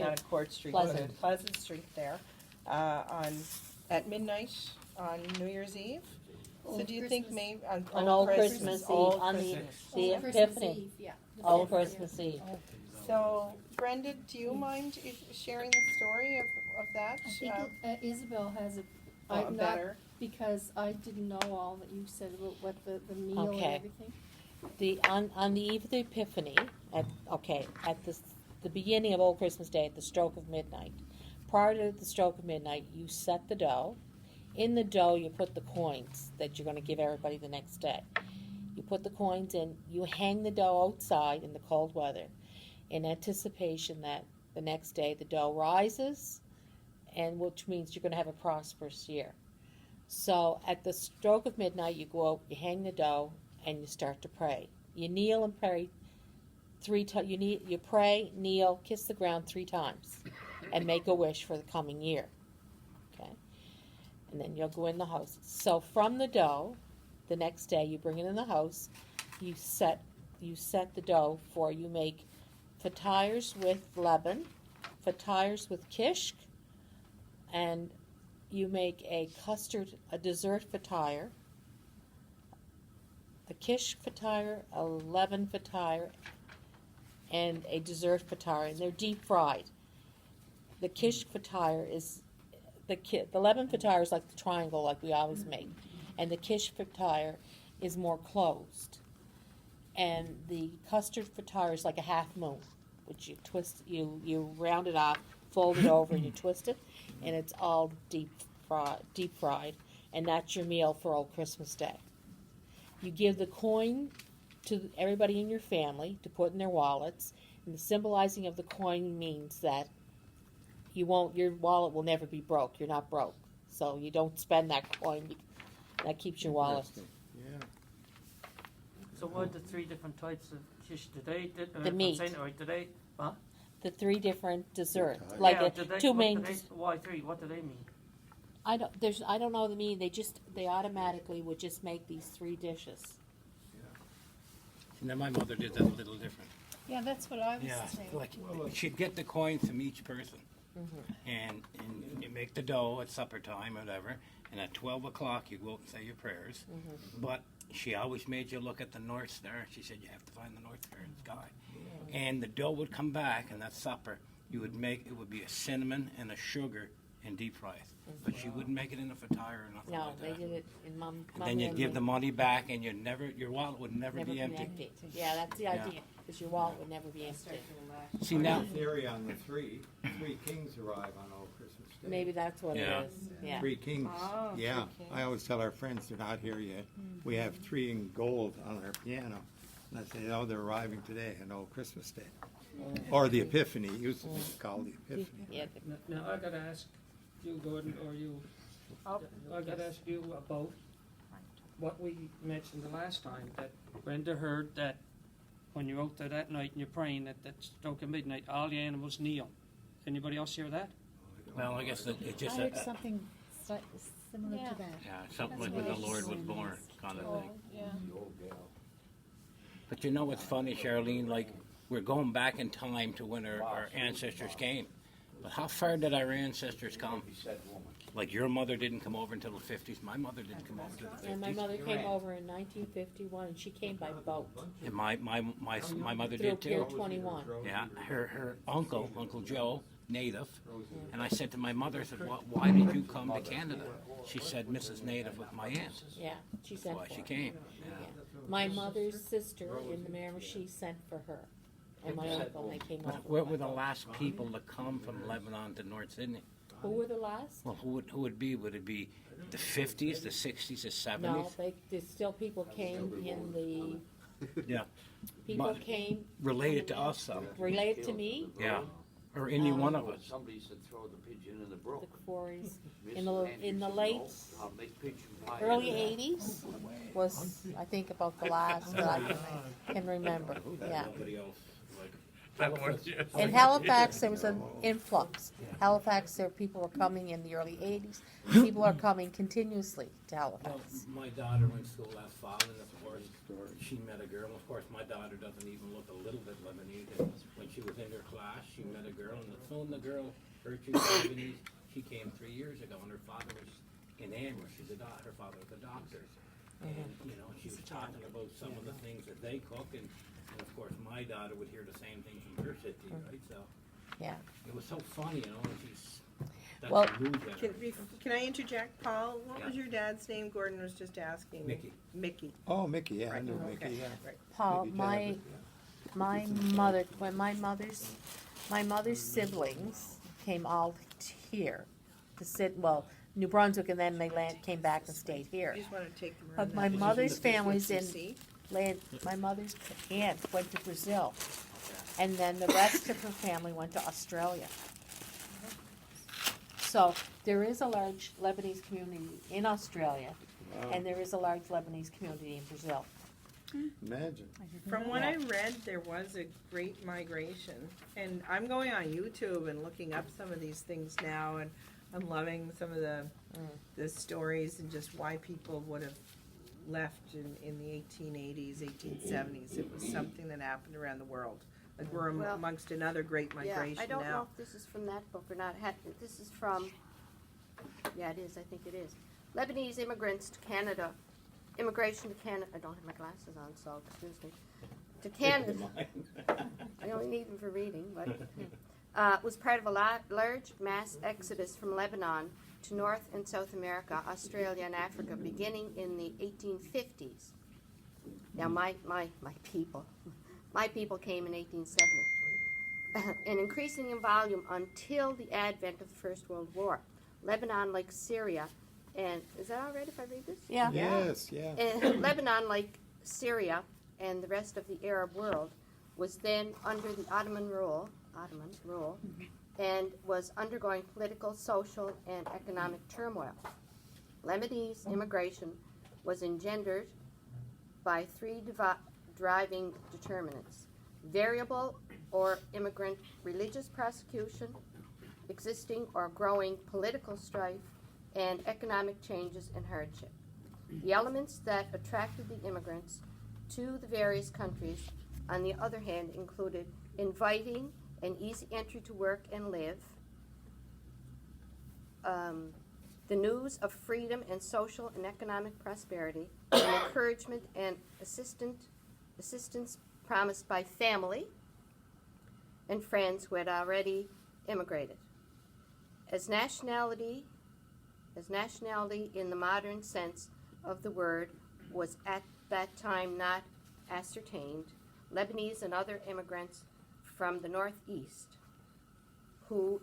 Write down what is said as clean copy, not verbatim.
on Court Street, Pleasant. Pleasant Street there, at midnight on New Year's Eve. So do you think maybe On Old Christmas Eve, Old on Christmas. the Christmas Epiphany, Eve, yeah. the Old fifth, yeah. Christmas Eve. So Brenda, do you mind sharing the story of that? I think Isabel has Not better. because I didn't know all that you said about what the meal and Okay. everything. On the eve of the Epiphany, at the beginning of Old Christmas Day, at the stroke of midnight, prior to the stroke of midnight, you set the dough. In the dough, you put the coins that you're going to give everybody the next day. You put the coins in, you hang the dough outside in the cold weather in anticipation that the next day the dough rises, and which means you're going to have a prosperous year. So at the stroke of midnight, you go out, you hang the dough, and you start to pray. You kneel and pray 3 times. You pray, kneel, kiss the ground 3 times, and make a wish for the coming year. Okay, and then you'll go in the house. So from the dough, the next day you bring it in the house. You set the dough for you make fatires with leaven, fatires with kishk, and you make a dessert fatire, a kishk fatire, a leaven fatire, and a dessert fatire, and they're deep fried. The kishk fatire is the leaven fatire is like the triangle, like we always make, and the kishk fatire is more closed, and the custard fatire is like a half moon, which you twist, you round it off, fold it over, and you twist it, and it's all deep fried, and that's your meal for Old Christmas Day. You give the coin to everybody in your family to put in their wallets, and the symbolizing of the coin means that your wallet will never be broke. You're not broke, so you don't spend that coin. That keeps your wallet. Yeah. So what are the 3 different types of kish today? The meat. Or today? What? The 3 different desserts, Yeah, like yeah, the 2 main. why 3? What do they mean? I don't know the meaning. They automatically would just make these 3 dishes. Now my mother did that a little different. Yeah, that's what I was Yeah, saying. like she'd get the coins from each person, and you make the dough at supper time or whatever, and at 12 o'clock you go out and say your prayers. But she always made you look at the North Star. She said you have to find the North Star in the sky, and the dough would come back, and that supper it would be a cinnamon and a sugar and deep fry it. But she wouldn't make it in a fatire or nothing No, like they that. did it in Mom. And then you'd give the money back, and your wallet would never be empty. Yeah, that's the idea, because your wallet would never be empty. See now, Theory on the three kings arrive on Old Christmas Day. Maybe that's what Yeah. it is. Yeah. 3 kings. Oh, Yeah, 3 kings. I always tell our friends they're not here yet. We have 3 in gold on our piano. And I say, oh, they're arriving today on Old Christmas Day. Or the Epiphany, it used to be called the Epiphany. Yeah. Now I gotta ask you, Gordon, or you. I gotta ask you about what we mentioned the last time, that Brenda heard that when you're out there that night and you're praying at that stroke of midnight, all the animals kneel. Anybody else hear that? well, I guess it's just I heard something similar Yeah. to that. yeah, something like That's when the what I Lord was just- born, kind of thing. Yeah. But you know what's funny, Charlene? Like, we're going back in time to when our ancestors came. But how far did our ancestors come? Like, your mother didn't come over until the 50s. My mother didn't come over until the 50s. And my mother came over in 1951, and she came by boat And my mother through did Pier too. 21. Yeah, her uncle, Uncle Joe, native. And I said to my mother, I said, why did you come to Canada? She said, Mrs. Native with my aunt. Yeah, she That's sent why for she her. came. Yeah. My mother's sister in the Miramichi sent for her, and my uncle, they came But over. where were the last people to come from Lebanon to North Sydney? Who were the last? Well, who would be? Would it be the 50s, the 60s, the 70s? No, there's still people came in the, Yeah, people But- came related to us, though. related to me, Yeah, or any one of us. Somebody said throw the pigeon in the brook. the quarries, Miss in the Andrews late, said, "Oh, I'll make pigeon pie." early 80s was, I think, about the last that I can remember, yeah. Nobody else. In Halifax, there was an influx. Halifax, people were coming in the early 80s. People are coming continuously to Well, Halifax. my daughter went to school last fall, and of course, she met a girl. Of course, my daughter doesn't even look a little bit Lebanese. And when she was in her class, she met a girl, and it's known the girl, Gertrude Lebanese. She came 3 years ago, and her father was in Amherst. Her father was a doctor. And, you know, she was talking about some of the things that they cook, and of course, my daughter would hear the same thing from her city, right? So Yeah. it was so funny, you know, and that's Well, a new generation. Can I interject, Paul? What was Yeah. your dad's name? Gordon was just asking. Mickey. Mickey. Oh, Mickey, yeah, I Right, knew okay, Mickey, yeah. right. Paul, Mickey my Jabbit, when my mother's siblings came all here to sit, well, New Brunswick, and then they came back and stayed here. I just want to take them around. But my that. mother's family's in, See? my mother's aunt went to Brazil, and then the rest of her family went to Australia. So there is a large Lebanese community in Australia, Wow. and there is a large Lebanese community in Brazil. Imagine. From what I read, there was a great migration, and I'm going on YouTube and looking up some of these things now, and I'm loving some of the stories and just why people would have left in the 1880s, 1870s. It was something that happened around the world. Like we're Well, amongst another great migration Yeah, I don't know now. if this is from that book or not. This is from, yeah, it is, I think it is. Lebanese immigrants to Canada, immigration to Canada, I don't have my glasses on, so excuse me. To Canada, I only need them for reading, but, was part of a large mass exodus from Lebanon to North and South America, Australia, and Africa, beginning in the 1850s. Now, my people came in 1870, and increasing in volume until the advent of the First World War. Lebanon, like Syria, and is that all right if I read this? Yeah. Yes, yeah. And Lebanon, like Syria and the rest of the Arab world, was then under the Ottoman rule, and was undergoing political, social, and economic turmoil. Lebanese immigration was engendered by three driving determinants: variable or immigrant religious persecution, existing or growing political strife, and economic changes and hardship. The elements that attracted the immigrants to the various countries, on the other hand, included inviting an easy entry to work and live, the news of freedom and social and economic prosperity, and encouragement and assistance promised by family and friends who had already immigrated. As nationality in the modern sense of the word was at that time not ascertained, Lebanese and other immigrants from the Northeast, who